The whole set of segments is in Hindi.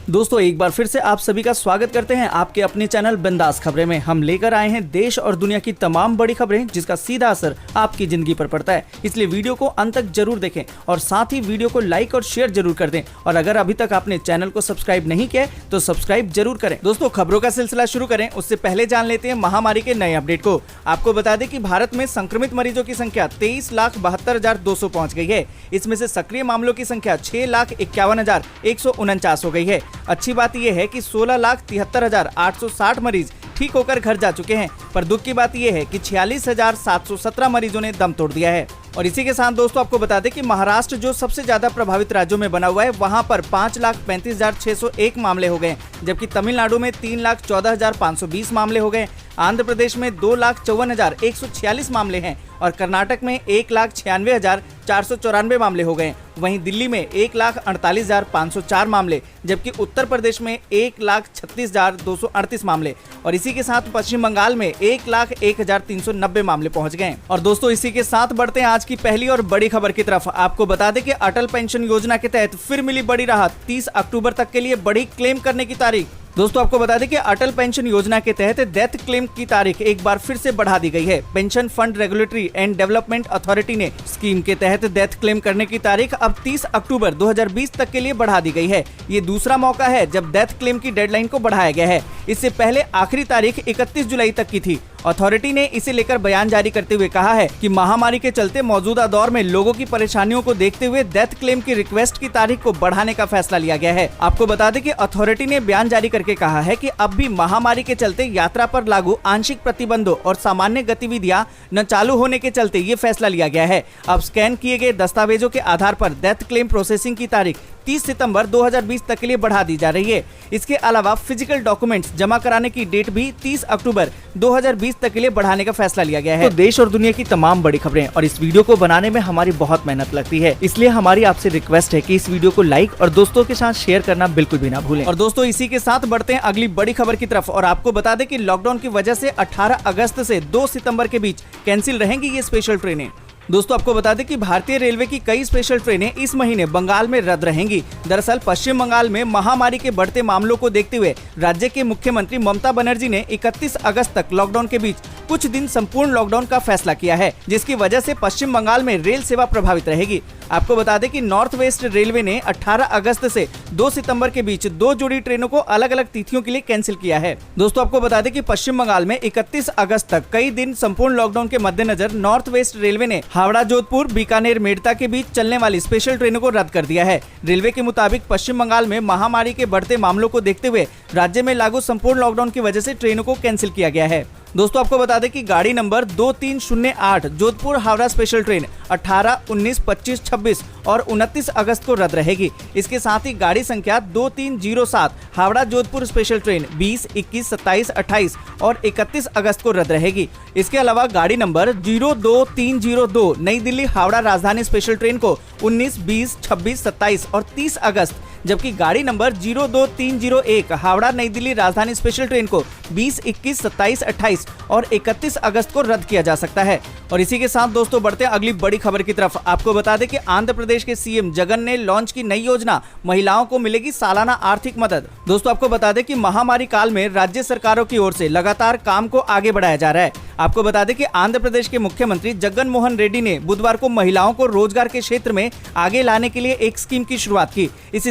दोस्तों एक बार फिर से आप सभी का स्वागत करते हैं आपके अपने चैनल बिंदास खबरें में। हम लेकर आए हैं देश और दुनिया की तमाम बड़ी खबरें जिसका सीधा असर आपकी जिंदगी पर पड़ता है। इसलिए वीडियो को अंत तक जरूर देखें और साथ ही वीडियो को लाइक और शेयर जरूर कर दें। और अगर अभी तक आपने चैनल को सब्सक्राइब नहीं किया तो सब्सक्राइब जरूर करें। दोस्तों खबरों का सिलसिला शुरू करें उससे पहले जान लेते हैं महामारी के नए अपडेट को। आपको बता दें कि भारत में संक्रमित मरीजों की संख्या 23,72,200 पहुंच गई है। इसमें से सक्रिय मामलों की संख्या 6,51,149 हो गई है। अच्छी बात यह है कि 16,73,860 मरीज ठीक होकर घर जा चुके हैं, पर दुख की बात यह है कि 46,717 मरीजों ने दम तोड़ दिया है। और इसी के साथ दोस्तों आपको बता दें कि महाराष्ट्र जो सबसे ज्यादा प्रभावित राज्यों में बना हुआ है, वहां पर 5,35,601 मामले हो गए, जबकि तमिलनाडु में 3,14,520 मामले हो गए। आंध्र प्रदेश में 2,54,146 मामले हैं और कर्नाटक में 1,96,494 मामले हो गए। वहीं दिल्ली में 1,48,504 मामले, जबकि उत्तर प्रदेश में 1,36,238 मामले और इसी के साथ पश्चिम बंगाल में 1,01,390 मामले पहुंच गए। और दोस्तों इसी के साथ बढ़ते हैं आज की पहली और बड़ी खबर की तरफ। आपको बता दें कि अटल पेंशन योजना के तहत फिर मिली बड़ी राहत। 30 अक्टूबर तक के लिए बढ़ी क्लेम करने की तारीख। दोस्तों आपको बता दें कि अटल पेंशन योजना के तहत डेथ क्लेम की तारीख एक बार फिर से बढ़ा दी गई है। Pension fund regulatory and development authority ने स्कीम के तहत डेथ क्लेम करने की तारीख अब 30 अक्टूबर 2020 तक के लिए बढ़ा दी गई है। ये दूसरा मौका है जब डेथ क्लेम की डेडलाइन को बढ़ाया गया है। इससे पहले आखिरी तारीख 31 जुलाई तक की थी। अथॉरिटी ने इसे लेकर बयान जारी करते हुए कहा है कि महामारी के चलते मौजूदा दौर में लोगों की परेशानियों को देखते हुए डेथ क्लेम की रिक्वेस्ट की तारीख को बढ़ाने का फैसला लिया गया है। आपको बता दें कि अथॉरिटी ने बयान जारी करके कहा है कि अब भी महामारी के चलते यात्रा पर लागू आंशिक प्रतिबंधों और सामान्य गतिविधियां न चालू होने के चलते ये फैसला लिया गया है। अब स्कैन किए गए दस्तावेजों के आधार पर डेथ क्लेम प्रोसेसिंग की तारीख 30 सितंबर 2020 तक के लिए बढ़ा दी जा रही है। इसके अलावा फिजिकल डॉक्यूमेंट्स जमा कराने की डेट भी 30 अक्टूबर 2020 तक के लिए बढ़ाने का फैसला लिया गया है। तो देश और दुनिया की तमाम बड़ी खबरें और इस वीडियो को बनाने में हमारी बहुत मेहनत लगती है, इसलिए हमारी आपसे रिक्वेस्ट है कि इस वीडियो को लाइक और दोस्तों के साथ शेयर करना बिल्कुल भी ना भूलें। और दोस्तों इसी के साथ बढ़ते हैं अगली बड़ी खबर की तरफ। और आपको बता दें कि लॉकडाउन की वजह से 18 अगस्त से 2 सितंबर के बीच कैंसिल रहेंगी ये स्पेशल ट्रेनें। दोस्तों आपको बता दें कि भारतीय रेलवे की कई स्पेशल ट्रेनें इस महीने बंगाल में रद्द रहेंगी। दरअसल पश्चिम बंगाल में महामारी के बढ़ते मामलों को देखते हुए राज्य के मुख्यमंत्री ममता बनर्जी ने 31 अगस्त तक लॉकडाउन के बीच कुछ दिन संपूर्ण लॉकडाउन का फैसला किया है, जिसकी वजह से पश्चिम बंगाल में रेल सेवा प्रभावित रहेगी। आपको बता दें कि नॉर्थ वेस्ट रेलवे ने 18 अगस्त से 2 सितंबर के बीच 2 जोड़ी ट्रेनों को अलग अलग तिथियों के लिए कैंसिल किया है। दोस्तों आपको बता दें कि पश्चिम बंगाल में 31 अगस्त तक कई दिन संपूर्ण लॉकडाउन के मद्देनजर नॉर्थ वेस्ट रेलवे ने हावड़ा जोधपुर बीकानेर मेड़ता के बीच चलने वाली स्पेशल ट्रेनों को रद्द कर दिया है। रेलवे के मुताबिक पश्चिम बंगाल में महामारी के बढ़ते मामलों को देखते हुए राज्य में लागू संपूर्ण लॉकडाउन की वजह से ट्रेनों को कैंसिल किया गया है। दोस्तों आपको बता दें कि गाड़ी number 2308 Jodhpur Howrah special train 18, 19, 25, 26 और 29 अगस्त को रद्द रहेगी। इसके साथ ही गाड़ी संख्या 2307 हावड़ा जोधपुर स्पेशल ट्रेन 20, 21, 27, 28 और 31 अगस्त को रद्द रहेगी। इसके अलावा गाड़ी नंबर 02302 नई दिल्ली हावड़ा राजधानी स्पेशल ट्रेन को 19, 20, 26, 27 और 30 अगस्त, जबकि गाड़ी नंबर 02301 हावड़ा नई दिल्ली राजधानी स्पेशल ट्रेन को 20, 21, 27, 28 और 31 अगस्त को रद्द किया जा सकता है। और इसी के साथ दोस्तों बढ़ते हैं अगली बड़ी खबर की तरफ। आपको बता दें कि आंध्र प्रदेश के सीएम जगन ने लॉन्च की नई योजना, महिलाओं को मिलेगी सालाना आर्थिक मदद। दोस्तों आपको बता दें कि महामारी काल में राज्य सरकारों की ओर से लगातार काम को आगे बढ़ाया जा रहा है। आपको बता दें कि आंध्र प्रदेश के मुख्यमंत्री जगन मोहन रेड्डी ने बुधवार को महिलाओं को रोजगार के क्षेत्र में आगे लाने के लिए एक स्कीम की शुरुआत की। इस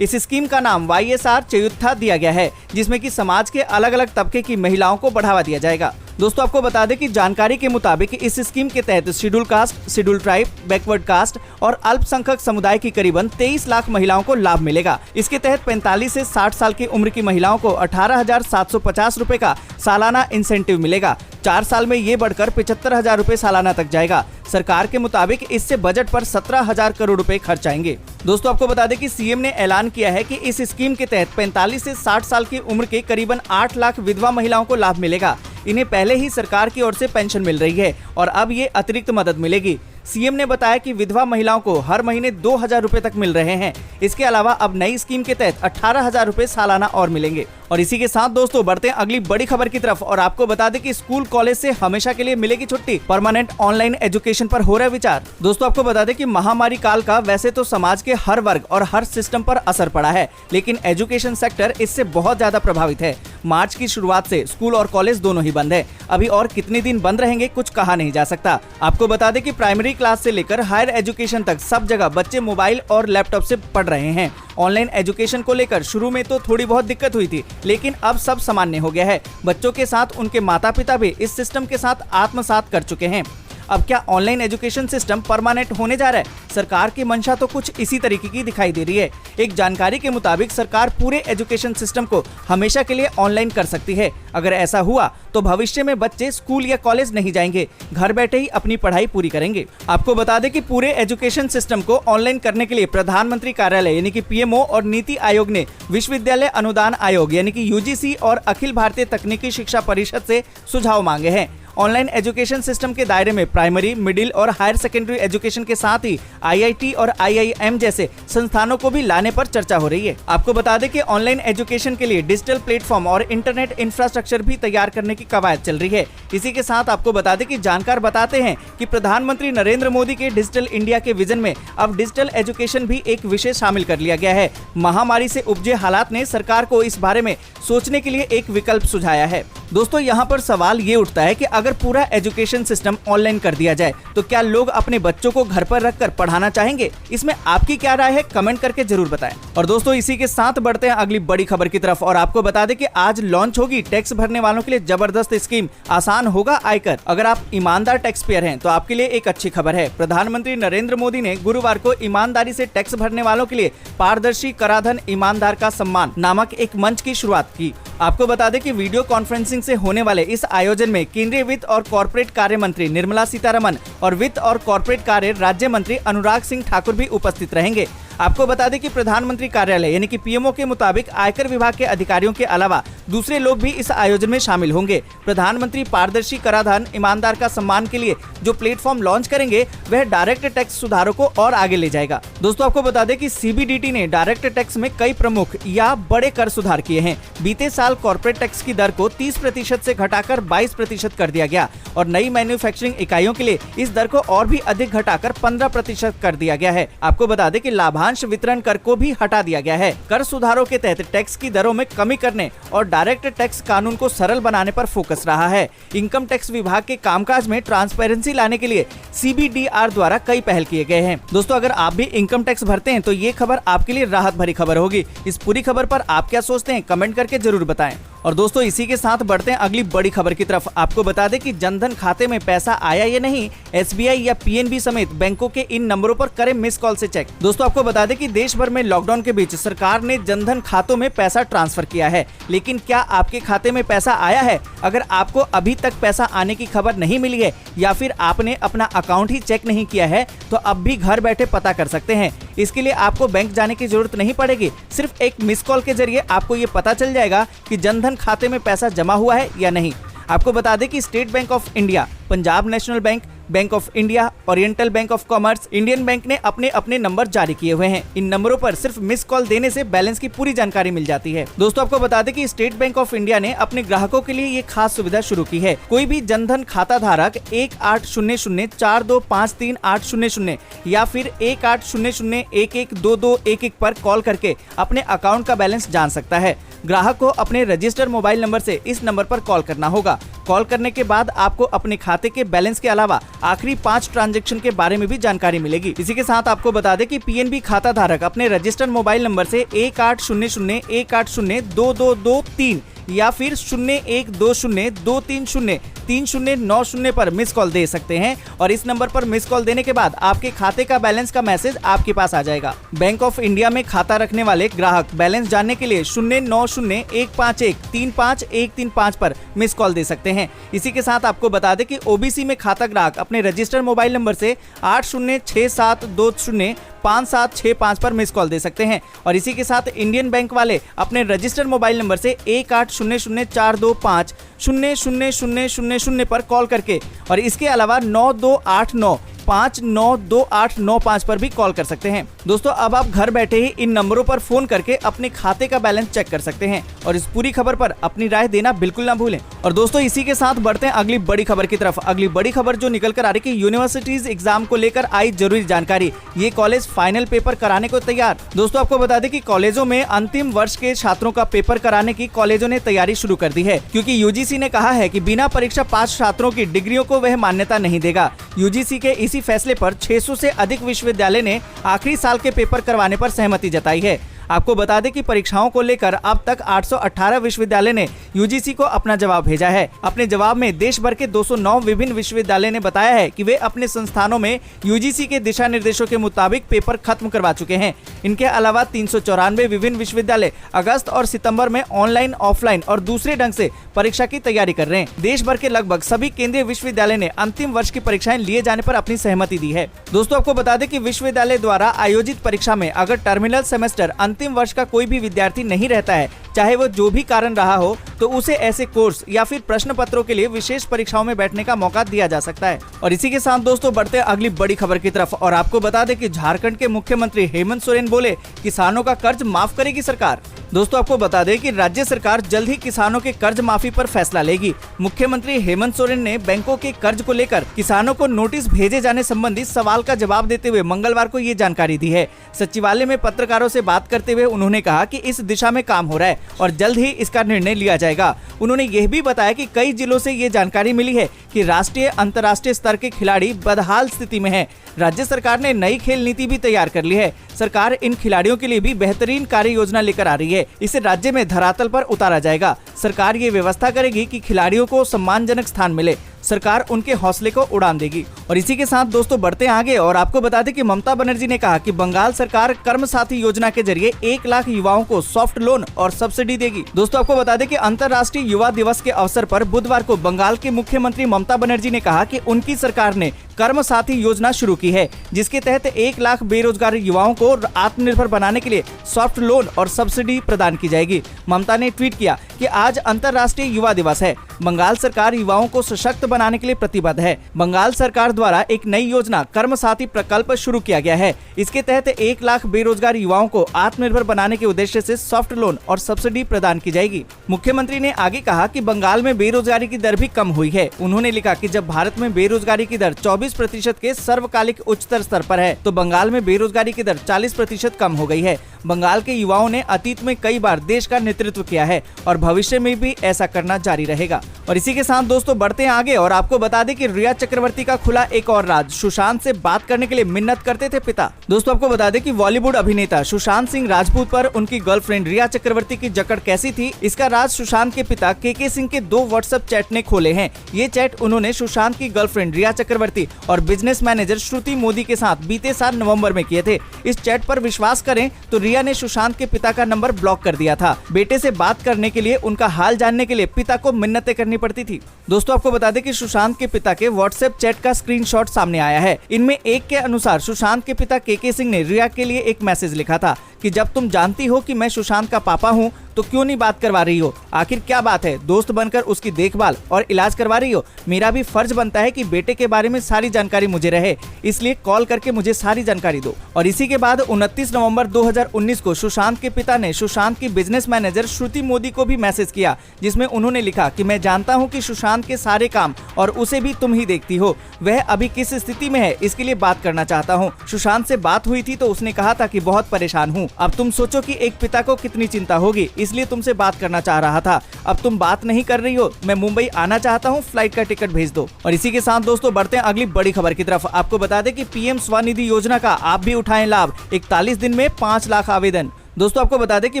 स्कीम का नाम YSR चयुत्था दिया गया है, जिसमें कि समाज के अलग अलग तबके की महिलाओं को बढ़ावा दिया जाएगा। दोस्तों आपको बता दें कि जानकारी के मुताबिक इस स्कीम के तहत schedule caste, schedule tribe, backward caste और अल्पसंख्यक समुदाय की करीबन 23 लाख महिलाओं को लाभ मिलेगा। इसके तहत 45 से 60 साल की उम्र की महिलाओं को 18,750 रुपए का सालाना इंसेंटिव मिलेगा। 4 साल में ये बढ़कर 75,000 रुपए सालाना तक जाएगा। सरकार के मुताबिक इससे बजट पर 17,000 करोड़ रुपए खर्च आएंगे। दोस्तों आपको बता दें कि सीएम ने ऐलान किया है कि इस स्कीम के तहत 45 से 60 साल की उम्र के करीबन 8 लाख विधवा महिलाओं को लाभ मिलेगा। इन्हें पहले ही सरकार की ओर से पेंशन मिल रही है और अब ये अतिरिक्त मदद मिलेगी। सीएम ने बताया कि विधवा महिलाओं को हर महीने 2,000 रुपए तक मिल रहे हैं। इसके अलावा अब नई स्कीम के तहत 18,000 रुपए सालाना और मिलेंगे। और इसी के साथ दोस्तों बढ़ते हैं अगली बड़ी खबर की तरफ और आपको बता दें कि स्कूल कॉलेज से हमेशा के लिए मिलेगी छुट्टी, परमानेंट ऑनलाइन एजुकेशन पर हो रहा है विचार। दोस्तों आपको बता दें कि महामारी काल का वैसे तो समाज के हर वर्ग और हर सिस्टम पर असर पड़ा है, लेकिन एजुकेशन सेक्टर इससे बहुत ज्यादा प्रभावित है। मार्च की शुरुआत से स्कूल और कॉलेज दोनों ही बंद है। अभी और कितने दिन बंद रहेंगे कुछ कहा नहीं जा सकता। आपको बता दें कि प्राइमरी क्लास से लेकर हायर एजुकेशन तक सब जगह बच्चे मोबाइल और लैपटॉप से पढ़ रहे हैं। ऑनलाइन एजुकेशन को लेकर शुरू में तो थोड़ी बहुत दिक्कत हुई थी, लेकिन अब सब सामान्य हो गया है। बच्चों के साथ उनके माता पिता भी इस सिस्टम के साथ आत्मसात कर चुके हैं। अब क्या ऑनलाइन एजुकेशन सिस्टम परमानेंट होने जा रहा है? सरकार की मंशा तो कुछ इसी तरीके की दिखाई दे रही है। एक जानकारी के मुताबिक सरकार पूरे एजुकेशन सिस्टम को हमेशा के लिए ऑनलाइन कर सकती है। अगर ऐसा हुआ तो भविष्य में बच्चे स्कूल या कॉलेज नहीं जाएंगे, घर बैठे ही अपनी पढ़ाई पूरी करेंगे। आपको बता दें कि पूरे एजुकेशन सिस्टम को ऑनलाइन करने के लिए प्रधानमंत्री कार्यालय यानी कि पीएमओ और नीति आयोग ने विश्वविद्यालय अनुदान आयोग यानी कि यूजीसी और अखिल भारतीय तकनीकी शिक्षा परिषद से सुझाव मांगे हैं। ऑनलाइन एजुकेशन सिस्टम के दायरे में प्राइमरी, मिडिल और हायर सेकेंडरी एजुकेशन के साथ ही आईआईटी और आईआईएम जैसे संस्थानों को भी लाने पर चर्चा हो रही है। आपको बता दें कि ऑनलाइन एजुकेशन के लिए डिजिटल प्लेटफॉर्म और इंटरनेट इंफ्रास्ट्रक्चर भी तैयार करने की कवायद चल रही है। इसी के साथ आपको बता दें कि जानकार बताते हैं कि प्रधानमंत्री नरेंद्र मोदी के डिजिटल इंडिया के विजन में अब डिजिटल एजुकेशन भी एक विषय शामिल कर लिया गया है। महामारी से उपजे हालात ने सरकार को इस बारे में सोचने के लिए एक विकल्प सुझाया है। दोस्तों यहाँ पर सवाल ये उठता है कि अगर पूरा एजुकेशन सिस्टम ऑनलाइन कर दिया जाए तो क्या लोग अपने बच्चों को घर पर रखकर पढ़ाना चाहेंगे? इसमें आपकी क्या राय है? कमेंट करके जरूर बताएं। और दोस्तों इसी के साथ बढ़ते हैं अगली बड़ी खबर की तरफ और आपको बता दें कि आज लॉन्च होगी टैक्स भरने वालों के लिए जबरदस्त स्कीम, आसान होगा आयकर। अगर आप ईमानदार टैक्स पेयर हैं तो आपके लिए एक अच्छी खबर है। प्रधानमंत्री नरेंद्र मोदी ने गुरुवार को ईमानदारी से टैक्स भरने वालों के लिए पारदर्शी कराधान ईमानदार का सम्मान नामक एक मंच की शुरुआत की। आपको बता दें कि वीडियो कॉन्फ्रेंसिंग से होने वाले इस आयोजन में केंद्रीय वित्त और कॉर्पोरेट कार्य मंत्री निर्मला सीतारमण और वित्त और कॉर्पोरेट कार्य राज्य मंत्री अनुराग सिंह ठाकुर भी उपस्थित रहेंगे। आपको बता दें कि प्रधानमंत्री कार्यालय यानी कि पीएमओ के मुताबिक आयकर विभाग के अधिकारियों के अलावा दूसरे लोग भी इस आयोजन में शामिल होंगे। प्रधानमंत्री पारदर्शी कराधान ईमानदार का सम्मान के लिए जो प्लेटफॉर्म लॉन्च करेंगे वह डायरेक्ट टैक्स सुधारों को और आगे ले जाएगा। दोस्तों आपको बता दें कि सीबीडीटी ने डायरेक्ट टैक्स में कई प्रमुख या बड़े कर सुधार किए हैं। बीते साल कॉर्पोरेट टैक्स की दर को 30% से घटाकर 22% कर दिया गया और नई मैन्युफैक्चरिंग इकाइयों के लिए इस दर को और भी अधिक घटाकर 15% कर दिया गया है। आपको बता दें कि लाभांश वितरण कर को भी हटा दिया गया है। कर सुधारों के तहत टैक्स की दरों में कमी करने और डायरेक्ट टैक्स कानून को सरल बनाने पर फोकस रहा है। इनकम टैक्स विभाग के कामकाज में ट्रांसपेरेंसी लाने के लिए सीबीडीआर द्वारा कई पहल किए गए हैं। दोस्तों अगर आप भी इनकम टैक्स भरते हैं तो ये खबर आपके लिए राहत भरी खबर होगी। इस पूरी खबर पर आप क्या सोचते हैं? कमेंट करके जरूर बताएं। और दोस्तों इसी के साथ बढ़ते हैं अगली बड़ी खबर की तरफ। आपको बता दें कि जनधन खाते में पैसा आया या नहीं, एसबीआई या पीएनबी समेत बैंकों के इन नंबरों पर करें मिस कॉल से चेक। दोस्तों आपको बता दें कि देश भर में लॉकडाउन के बीच सरकार ने जनधन खातों में पैसा ट्रांसफर किया है, लेकिन क्या आपके खाते में पैसा आया है? अगर आपको अभी तक पैसा आने की खबर नहीं मिली है या फिर आपने अपना अकाउंट ही चेक नहीं किया है तो अब भी घर बैठे पता कर सकते हैं। इसके लिए आपको बैंक जाने की जरूरत नहीं पड़ेगी। सिर्फ एक मिस कॉल के जरिए आपको ये पता चल जाएगा कि जनधन खाते में पैसा जमा हुआ है या नहीं। आपको बता दें कि state bank of India, Punjab national bank, bank of India, oriental bank of commerce, Indian bank ने अपने अपने नंबर जारी किए हुए हैं। इन नंबरों पर सिर्फ मिस कॉल देने से बैलेंस की पूरी जानकारी मिल जाती है। दोस्तों आपको बता दें कि स्टेट बैंक ऑफ इंडिया ने अपने ग्राहकों के लिए ये खास सुविधा शुरू की है। कोई भी जनधन खाता धारक 180042538800 या फिर 1800112211 पर कॉल करके अपने अकाउंट का बैलेंस जान सकता है। ग्राहक को अपने रजिस्टर्ड मोबाइल नंबर से इस नंबर पर कॉल करना होगा। कॉल करने के बाद आपको अपने खाते के बैलेंस के अलावा आखिरी 5 ट्रांजैक्शन के बारे में भी जानकारी मिलेगी। इसी के साथ आपको बता दें कि पीएनबी खाता धारक अपने रजिस्टर्ड मोबाइल नंबर से 180018022223 या फिर 012023039090 पर मिस कॉल दे सकते हैं और इस नंबर पर मिस कॉल देने के बाद आपके खाते का बैलेंस का मैसेज आपके पास आ जाएगा। बैंक ऑफ इंडिया में खाता रखने वाले ग्राहक बैलेंस जानने के लिए 090151135135 पर मिस कॉल दे सकते हैं। इसी के साथ आपको बता दें कि ओबीसी में खाता ग्राहक अपने रजिस्टर्ड मोबाइल नंबर से 8067205765 पर मिस कॉल दे सकते हैं और इसी के साथ इंडियन बैंक वाले अपने रजिस्टर्ड मोबाइल नंबर से 180042500000 पर कॉल करके और इसके अलावा 9289 592895 पर भी कॉल कर सकते हैं। दोस्तों अब आप घर बैठे ही इन नंबरों पर फोन करके अपने खाते का बैलेंस चेक कर सकते हैं और इस पूरी खबर पर अपनी राय देना बिल्कुल ना भूलें। और दोस्तों इसी के साथ बढ़ते हैं अगली बड़ी खबर की तरफ। अगली बड़ी खबर जो निकल कर आ रही है कि यूनिवर्सिटीज एग्जाम को लेकर आई जरूरी जानकारी, ये कॉलेज फाइनल पेपर कराने को तैयार। दोस्तों आपको बता दें कि कॉलेजों में अंतिम वर्ष के छात्रों का पेपर कराने की कॉलेजों ने तैयारी शुरू कर दी है, क्योंकि यूजीसी ने कहा है कि बिना परीक्षा पास छात्रों की डिग्रियों को वह मान्यता नहीं देगा। यूजीसी के इसी फैसले पर 600 से अधिक विश्वविद्यालय ने आखिरी साल के पेपर करवाने पर सहमति जताई है। आपको बता दें कि परीक्षाओं को लेकर अब तक 818 विश्वविद्यालय ने यूजीसी को अपना जवाब भेजा है। अपने जवाब में देश भर के 209 विभिन्न विश्वविद्यालय ने बताया है कि वे अपने संस्थानों में यूजीसी के दिशा निर्देशों के मुताबिक पेपर खत्म करवा चुके हैं। इनके अलावा 394 विभिन्न विश्वविद्यालय अगस्त और सितंबर में ऑनलाइन, ऑफलाइन और दूसरे ढंग से परीक्षा की तैयारी कर रहे हैं। देश भर के लगभग सभी केंद्रीय विश्वविद्यालय ने अंतिम वर्ष की परीक्षाएं लिए जाने पर अपनी सहमति दी है। दोस्तों आपको बता दें कि विश्वविद्यालय द्वारा आयोजित परीक्षा में अगर टर्मिनल सेमेस्टर अंतिम वर्ष का कोई भी विद्यार्थी नहीं रहता है, चाहे वो जो भी कारण रहा हो, तो उसे ऐसे कोर्स या फिर प्रश्न पत्रों के लिए विशेष परीक्षाओं में बैठने का मौका दिया जा सकता है। और इसी के साथ दोस्तों बढ़ते हैं अगली बड़ी खबर की तरफ और आपको बता दें कि झारखंड के मुख्यमंत्री हेमंत सोरेन बोले किसानों का कर्ज माफ करेगी सरकार। दोस्तों आपको बता दें कि राज्य सरकार जल्द ही किसानों के कर्ज माफी पर फैसला लेगी। मुख्यमंत्री हेमंत सोरेन ने बैंकों के कर्ज को लेकर किसानों को नोटिस भेजे जाने संबंधी सवाल का जवाब देते हुए मंगलवार को ये जानकारी दी है। सचिवालय में पत्रकारों से बात करते हुए उन्होंने कहा कि इस दिशा में काम हो रहा है और जल्द ही इसका निर्णय लिया जाएगा। उन्होंने यह भी बताया कि कई जिलों से ये जानकारी मिली है कि राष्ट्रीय अंतर्राष्ट्रीय स्तर के खिलाड़ी बदहाल स्थिति में हैं। राज्य सरकार ने नई खेल नीति भी तैयार कर ली है। सरकार इन खिलाड़ियों के लिए भी बेहतरीन कार्य योजना लेकर आ रही है। इसे राज्य में धरातल पर उतारा जाएगा। सरकार ये व्यवस्था करेगी कि खिलाड़ियों को सम्मानजनक स्थान मिले। सरकार उनके हौसले को उड़ान देगी। और इसी के साथ दोस्तों बढ़ते हैं आगे और आपको बता दें कि ममता बनर्जी ने कहा कि बंगाल सरकार कर्म साथी योजना के जरिए 1 लाख युवाओं को सॉफ्ट लोन और सब्सिडी देगी। दोस्तों आपको बता दें कि अंतर्राष्ट्रीय युवा दिवस के अवसर पर बुधवार को बंगाल के मुख्यमंत्री ममता बनर्जी ने कहा कि उनकी सरकार ने कर्म साथी योजना शुरू की है, जिसके तहत 1 लाख बेरोजगार युवाओं को आत्मनिर्भर बनाने के लिए सॉफ्ट लोन और सब्सिडी प्रदान की जाएगी। ममता ने ट्वीट किया कि आज अंतर्राष्ट्रीय युवा दिवस है। बंगाल सरकार युवाओं को सशक्त बनाने के लिए प्रतिबद्ध है। बंगाल सरकार द्वारा एक नई योजना कर्म साथी प्रकल्प शुरू किया गया है। इसके तहत 1 लाख बेरोजगार युवाओं को आत्मनिर्भर बनाने के उद्देश्य से सॉफ्ट लोन और सब्सिडी प्रदान की जाएगी। मुख्यमंत्री ने आगे कहा कि बंगाल में बेरोजगारी की दर भी कम हुई है। उन्होंने लिखा कि जब भारत में बेरोजगारी की दर 24% के सर्वकालिक उच्चतर स्तर पर है, तो बंगाल में बेरोजगारी की दर 40% कम हो गई है। बंगाल के युवाओं ने अतीत में कई बार देश का नेतृत्व किया है और भविष्य में भी ऐसा करना जारी रहेगा। और इसी के साथ दोस्तों बढ़ते हैं आगे और आपको बता दें कि रिया चक्रवर्ती का खुला एक और राज। सुशांत से बात करने के लिए मिन्नत करते थे पिता। दोस्तों आपको बता दें कि बॉलीवुड अभिनेता सुशांत सिंह राजपूत पर उनकी गर्लफ्रेंड रिया चक्रवर्ती की जकड़ कैसी थी, इसका राज सुशांत के पिता के सिंह के 2 व्हाट्सएप चैट ने खोले हैं। ये चैट उन्होंने सुशांत की गर्लफ्रेंड रिया चक्रवर्ती और बिजनेस मैनेजर श्रुति मोदी के साथ बीते साल नवंबर में किए थे। इस चैट पर विश्वास करें तो रिया ने सुशांत के पिता का नंबर ब्लॉक कर दिया था। बेटे से बात करने के लिए, उनका हाल जानने के लिए पिता को मिन्नतें करनी पड़ती थी। दोस्तों आपको बता दें कि सुशांत के पिता के व्हाट्सएप चैट का स्क्रीनशॉट सामने आया है। इनमें एक के अनुसार सुशांत के पिता के सिंह ने रिया के लिए एक मैसेज लिखा था कि जब तुम जानती हो कि मैं सुशांत का पापा हूं तो क्यों नहीं बात करवा रही हो? आखिर क्या बात है? दोस्त बनकर उसकी देखभाल और इलाज करवा रही हो। मेरा भी फर्ज बनता है कि बेटे के बारे में सारी जानकारी मुझे रहे, इसलिए कॉल करके मुझे सारी जानकारी दो। और इसी के बाद 29 नवंबर 2019 को सुशांत के पिता ने सुशांत की बिजनेस मैनेजर श्रुति मोदी को भी मैसेज किया, जिसमें उन्होंने लिखा कि मैं जानता हूं कि सुशांत के सारे काम और उसे भी तुम ही देखती हो। वह अभी किस स्थिति में है इसके लिए बात करना चाहता हूँ। सुशांत से बात हुई थी तो उसने कहा था कि बहुत परेशान हूँ। अब तुम सोचो कि एक पिता को कितनी चिंता होगी, इसलिए तुमसे बात करना चाह रहा था। अब तुम बात नहीं कर रही हो, मैं मुंबई आना चाहता हूँ, फ्लाइट का टिकट भेज दो। और इसी के साथ दोस्तों बढ़ते हैं अगली बड़ी खबर की तरफ। आपको बता दें कि पीएम स्वनिधि योजना का आप भी उठाएं लाभ। 41 दिन में 5 लाख आवेदन। दोस्तों आपको बता दें कि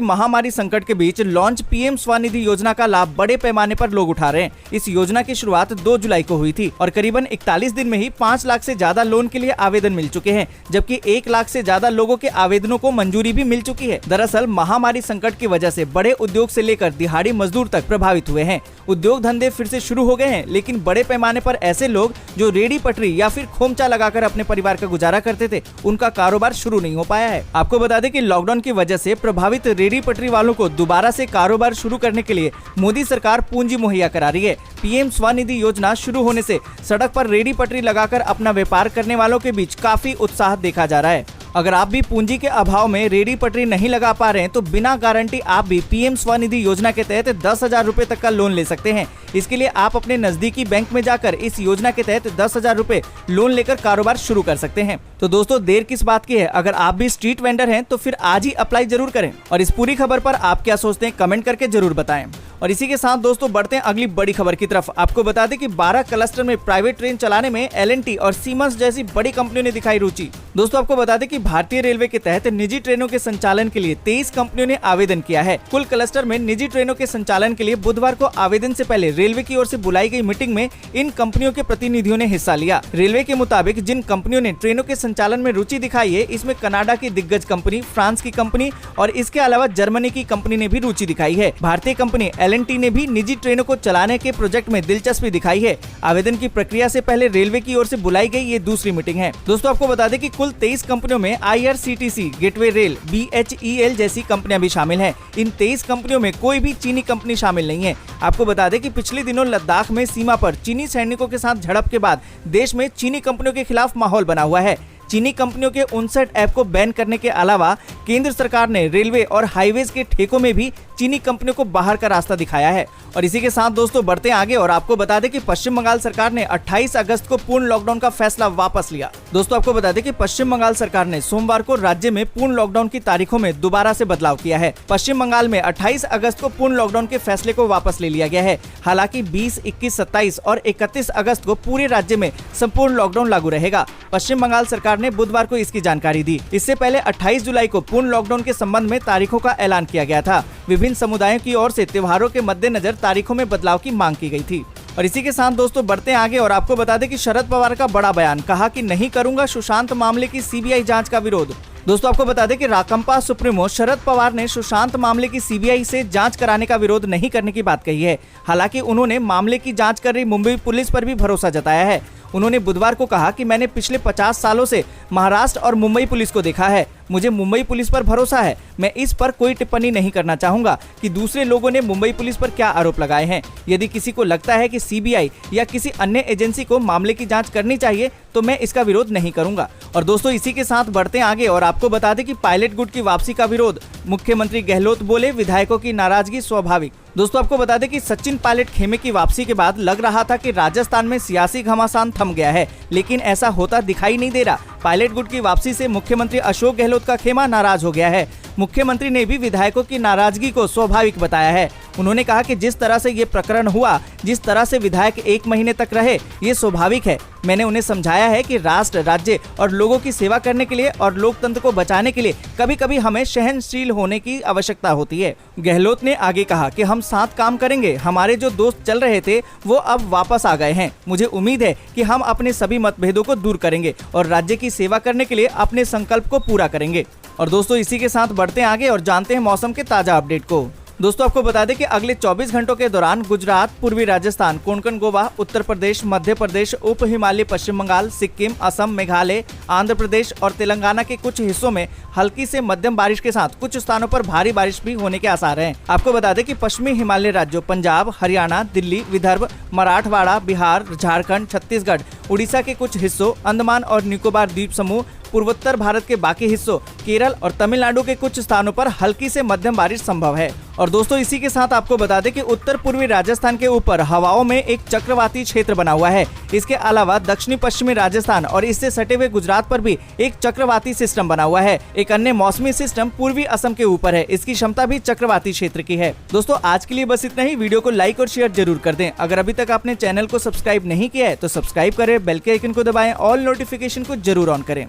महामारी संकट के बीच लॉन्च पीएम स्वनिधि योजना का लाभ बड़े पैमाने पर लोग उठा रहे हैं। इस योजना की शुरुआत 2 जुलाई को हुई थी और करीबन 41 दिन में ही 5 लाख से ज्यादा लोन के लिए आवेदन मिल चुके हैं, जबकि 1 लाख से ज्यादा लोगों के आवेदनों को मंजूरी भी मिल चुकी है। दरअसल महामारी संकट की वजह से बड़े उद्योग से लेकर दिहाड़ी मजदूर तक प्रभावित हुए हैं। उद्योग धंधे फिर से शुरू हो गए हैं, लेकिन बड़े पैमाने पर ऐसे लोग जो रेडी पटरी या फिर खोमचा लगाकर अपने परिवार का गुजारा करते थे, उनका कारोबार शुरू नहीं हो पाया है। आपको बता दें कि लॉकडाउन की वजह से प्रभावित रेहड़ी पटरी वालों को दोबारा से कारोबार शुरू करने के लिए मोदी सरकार पूंजी मुहैया करा रही है। पीएम स्वनिधि योजना शुरू होने से सड़क पर रेहड़ी पटरी लगाकर अपना व्यापार करने वालों के बीच काफी उत्साह देखा जा रहा है। अगर आप भी पूंजी के अभाव में रेहड़ी पटरी नहीं लगा पा रहे हैं तो बिना गारंटी आप भी पीएम स्वनिधि योजना के तहत 10,000 रुपए तक का लोन ले सकते हैं। इसके लिए आप अपने नजदीकी बैंक में जाकर इस योजना के तहत 10,000 रुपए लोन लेकर कारोबार शुरू कर सकते हैं। तो दोस्तों देर किस बात की है, अगर आप भी स्ट्रीट वेंडर हैं तो फिर आज ही अप्लाई जरूर करें। और इस पूरी खबर पर आप क्या सोचते हैं कमेंट करके जरूर बताएं। और इसी के साथ दोस्तों बढ़ते हैं अगली बड़ी खबर की तरफ। आपको बता दें कि 12 क्लस्टर में प्राइवेट ट्रेन चलाने में L&T और सीमेंस जैसी बड़ी कंपनियों ने दिखाई रुचि। दोस्तों आपको बता दें कि भारतीय रेलवे के तहत निजी ट्रेनों के संचालन के लिए 23 कंपनियों ने आवेदन किया है। कुल क्लस्टर में निजी ट्रेनों के संचालन के लिए बुधवार को आवेदन से पहले रेलवे की ओर से बुलाई गई मीटिंग में इन कंपनियों के प्रतिनिधियों ने हिस्सा लिया। रेलवे के मुताबिक जिन कंपनियों ने ट्रेनों के संचालन में रुचि दिखाई है, इसमें कनाडा की दिग्गज कंपनी, फ्रांस की कंपनी और इसके अलावा जर्मनी की कंपनी ने भी रुचि दिखाई है। भारतीय कंपनी L&T ने भी निजी ट्रेनों को चलाने के प्रोजेक्ट में दिलचस्पी दिखाई है। आवेदन की प्रक्रिया से पहले रेलवे की ओर से बुलाई गई ये दूसरी मीटिंग है। दोस्तों आपको बता दें कि कुल 23 कंपनियों में IRCTC, गेटवे रेल, BHEL जैसी कंपनियां भी शामिल हैं। इन 23 कंपनियों में कोई भी चीनी कंपनी शामिल नहीं है। आपको बता दें कि पिछले दिनों लद्दाख में सीमा पर चीनी सैनिकों के साथ झड़प के बाद देश में चीनी कंपनियों के खिलाफ माहौल बना हुआ है। चीनी कंपनियों के 59 ऐप को बैन करने के अलावा केंद्र सरकार ने रेलवे और हाईवेज के ठेकों में भी चीनी कंपनियों को बाहर का रास्ता दिखाया है। और इसी के साथ दोस्तों बढ़ते आगे और आपको बता दें कि पश्चिम बंगाल सरकार ने 28 अगस्त को पूर्ण लॉकडाउन का फैसला वापस लिया। दोस्तों आपको बता दें कि पश्चिम बंगाल सरकार ने सोमवार को राज्य में पूर्ण लॉकडाउन की तारीखों में दोबारा से बदलाव किया है। पश्चिम बंगाल में 28 अगस्त को पूर्ण लॉकडाउन के फैसले को वापस ले लिया गया है। हालांकि 20, 21, 27 और 31 अगस्त को पूरे राज्य में संपूर्ण लॉकडाउन लागू रहेगा। पश्चिम बंगाल सरकार ने बुधवार को इसकी जानकारी दी। इससे पहले 28 जुलाई को पूर्ण लॉकडाउन के संबंध में तारीखों का ऐलान किया गया था। विभिन्न समुदायों की ओर से त्योहारों के मद्देनजर तारीखों में बदलाव की मांग की गई थी। और इसी के साथ दोस्तों बढ़ते आगे और आपको बता दें कि शरद पवार का बड़ा बयान, कहा कि नहीं करूंगा सुशांत मामले की CBI जांच का विरोध। दोस्तों आपको बता दें कि राकांपा सुप्रीमो शरद पवार ने सुशांत मामले की CBI से जांच कराने का विरोध नहीं करने की बात कही है। हालांकि उन्होंने मामले की जांच कर रही मुंबई पुलिस पर भी भरोसा जताया है। उन्होंने बुधवार को कहा कि मैंने पिछले 50 सालों से महाराष्ट्र और मुंबई पुलिस को देखा है। मुझे मुंबई पुलिस पर भरोसा है। मैं इस पर कोई टिप्पणी नहीं करना चाहूंगा कि दूसरे लोगों ने मुंबई पुलिस पर क्या आरोप लगाए हैं। यदि किसी को लगता है कि CBI या किसी अन्य एजेंसी को मामले की जांच करनी चाहिए तो मैं इसका विरोध नहीं करूंगा। और दोस्तों इसी के साथ बढ़ते आगे और आपको बता दें कि पायलट गुट की वापसी का विरोध, मुख्यमंत्री गहलोत बोले विधायकों की नाराजगी स्वाभाविक। दोस्तों आपको बता दें कि सचिन पायलट खेमे की वापसी के बाद लग रहा था कि राजस्थान में सियासी घमासान थम गया है, लेकिन ऐसा होता दिखाई नहीं दे रहा। पायलट गुट की वापसी से मुख्यमंत्री अशोक गहलोत का खेमा नाराज हो गया है। मुख्यमंत्री ने भी विधायकों की नाराजगी को स्वाभाविक बताया है। उन्होंने कहा कि जिस तरह से ये प्रकरण हुआ, जिस तरह से विधायक 1 महीने तक रहे, ये स्वाभाविक है। मैंने उन्हें समझाया है कि राष्ट्र, राज्य और लोगों की सेवा करने के लिए और लोकतंत्र को बचाने के लिए कभी कभी हमें सहनशील होने की आवश्यकता होती है। गहलोत ने आगे कहा कि हम साथ काम करेंगे। हमारे जो दोस्त चल रहे थे वो अब वापस आ गए हैं। मुझे उम्मीद है कि हम अपने सभी मतभेदों को दूर करेंगे और राज्य की सेवा करने के लिए अपने संकल्प को पूरा करेंगे। और दोस्तों इसी के साथ बढ़ते आगे और जानते हैं मौसम के ताजा अपडेट को। दोस्तों आपको बता दें कि अगले 24 घंटों के दौरान गुजरात, पूर्वी राजस्थान, कोंकण गोवा, उत्तर प्रदेश, मध्य प्रदेश, उप हिमालय पश्चिम बंगाल, सिक्किम, असम, मेघालय, आंध्र प्रदेश और तेलंगाना के कुछ हिस्सों में हल्की से मध्यम बारिश के साथ कुछ स्थानों पर भारी बारिश भी होने के आसार हैं। आपको बता दें कि पश्चिमी हिमालय राज्यों पंजाब, हरियाणा, दिल्ली, विदर्भ, मराठवाड़ा, बिहार, झारखंड, छत्तीसगढ़, उड़ीसा के कुछ हिस्सों, अंडमान और निकोबार द्वीप समूह, पूर्वोत्तर भारत के बाकी हिस्सों, केरल और तमिलनाडु के कुछ स्थानों पर हल्की से मध्यम बारिश संभव है। और दोस्तों इसी के साथ आपको बता दें कि उत्तर पूर्वी राजस्थान के ऊपर हवाओं में एक चक्रवाती क्षेत्र बना हुआ है। इसके अलावा दक्षिणी पश्चिमी राजस्थान और इससे सटे हुए गुजरात पर भी एक चक्रवाती सिस्टम बना हुआ है। एक अन्य मौसमी सिस्टम पूर्वी असम के ऊपर है। इसकी क्षमता भी चक्रवाती क्षेत्र की है। दोस्तों आज के लिए बस इतना ही। वीडियो को लाइक और शेयर जरूर कर दें। अगर अभी तक आपने चैनल को सब्सक्राइब नहीं किया है तो सब्सक्राइब करें, बेल के आइकन को दबाएं, ऑल नोटिफिकेशन को जरूर ऑन करें।